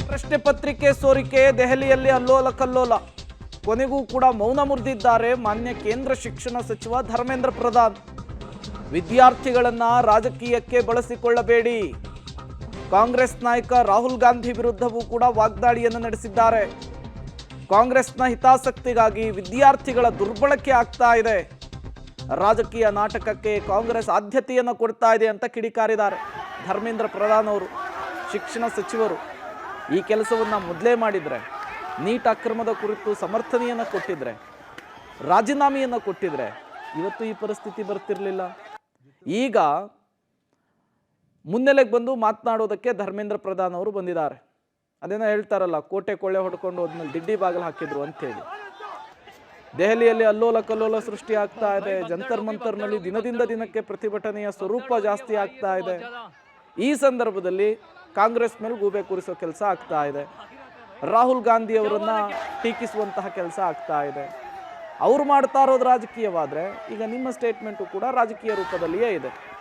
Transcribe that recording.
ಪ್ರಶ್ನೆ ಪತ್ರಿಕೆ ಸೋರಿಕೆ ದೆಹಲಿಯಲ್ಲಿ ಅಲ್ಲೋಲ ಕಲ್ಲೋಲ. ಕೊನೆಗೂ ಕೂಡ ಮೌನ ಮುರಿದಿದ್ದಾರೆ ಮಾನ್ಯ ಕೇಂದ್ರ ಶಿಕ್ಷಣ ಸಚಿವ ಧರ್ಮೇಂದ್ರ ಪ್ರಧಾನ್. ವಿದ್ಯಾರ್ಥಿಗಳನ್ನ ರಾಜಕೀಯಕ್ಕೆ ಬಳಸಿಕೊಳ್ಳಬೇಡಿ. ಕಾಂಗ್ರೆಸ್ ನಾಯಕ ರಾಹುಲ್ ಗಾಂಧಿ ವಿರುದ್ಧವೂ ಕೂಡ ವಾಗ್ದಾಳಿಯನ್ನು ನಡೆಸಿದ್ದಾರೆ. ಕಾಂಗ್ರೆಸ್ನ ಹಿತಾಸಕ್ತಿಗಾಗಿ ವಿದ್ಯಾರ್ಥಿಗಳ ದುರ್ಬಳಕೆ ಆಗ್ತಾ ಇದೆ. ರಾಜಕೀಯ ನಾಟಕಕ್ಕೆ ಕಾಂಗ್ರೆಸ್ ಆದ್ಯತೆಯನ್ನು ಕೊಡ್ತಾ ಇದೆ ಅಂತ ಕಿಡಿಕಾರಿದ್ದಾರೆ ಧರ್ಮೇಂದ್ರ ಪ್ರಧಾನ್ ಅವರು. ಶಿಕ್ಷಣ ಸಚಿವರು ಈ ಕೆಲಸವನ್ನು ಮೊದಲೇ ಮಾಡಿದರೆ, ನೀಟ್ ಅಕ್ರಮದ ಕುರಿತು ಸಮರ್ಥನೆಯನ್ನು ಕೊಟ್ಟಿದ್ರೆ, ರಾಜೀನಾಮೆಯನ್ನು ಕೊಟ್ಟಿದ್ರೆ ಇವತ್ತು ಈ ಪರಿಸ್ಥಿತಿ ಬರ್ತಿರಲಿಲ್ಲ. ಈಗ ಮುನ್ನೆಲೆಗೆ ಬಂದು ಮಾತನಾಡೋದಕ್ಕೆ ಧರ್ಮೇಂದ್ರ ಪ್ರಧಾನ್ ಅವರು ಬಂದಿದ್ದಾರೆ. ಅದೇನೋ ಹೇಳ್ತಾರಲ್ಲ, ಕೋಟೆ ಕೊಳ್ಳೆ ಹೊಡ್ಕೊಂಡು ಹೋದ್ಮೇಲೆ ದಿಡ್ಡಿ ಬಾಗಿಲು ಹಾಕಿದ್ರು ಅಂತೇಳಿ. ದೆಹಲಿಯಲ್ಲಿ ಅಲ್ಲೋಲ ಕಲ್ಲೋಲ ಸೃಷ್ಟಿ ಆಗ್ತಾ ಇದೆ. ಜಂತರ್ ಮಂತರ್ನಲ್ಲಿ ದಿನದಿಂದ ದಿನಕ್ಕೆ ಪ್ರತಿಭಟನೆಯ ಸ್ವರೂಪ ಜಾಸ್ತಿ ಆಗ್ತಾ ಇದೆ. ಈ ಸಂದರ್ಭದಲ್ಲಿ ಕಾಂಗ್ರೆಸ್ ಮೇಲೆ ಗೂಬೆ ಕೂರಿಸೋ ಕೆಲಸ ಆಗ್ತಾ ಇದೆ. ರಾಹುಲ್ ಗಾಂಧಿ ಅವರನ್ನ ಟೀಕಿಸುವಂತಹ ಕೆಲಸ ಆಗ್ತಾ ಇದೆ. ಅವ್ರು ಮಾಡ್ತಾ ಇರೋದು ರಾಜಕೀಯವಾದ್ರೆ ಈಗ ನಿಮ್ಮ ಸ್ಟೇಟ್ಮೆಂಟು ಕೂಡ ರಾಜಕೀಯ ರೂಪದಲ್ಲಿಯೇ ಇದೆ.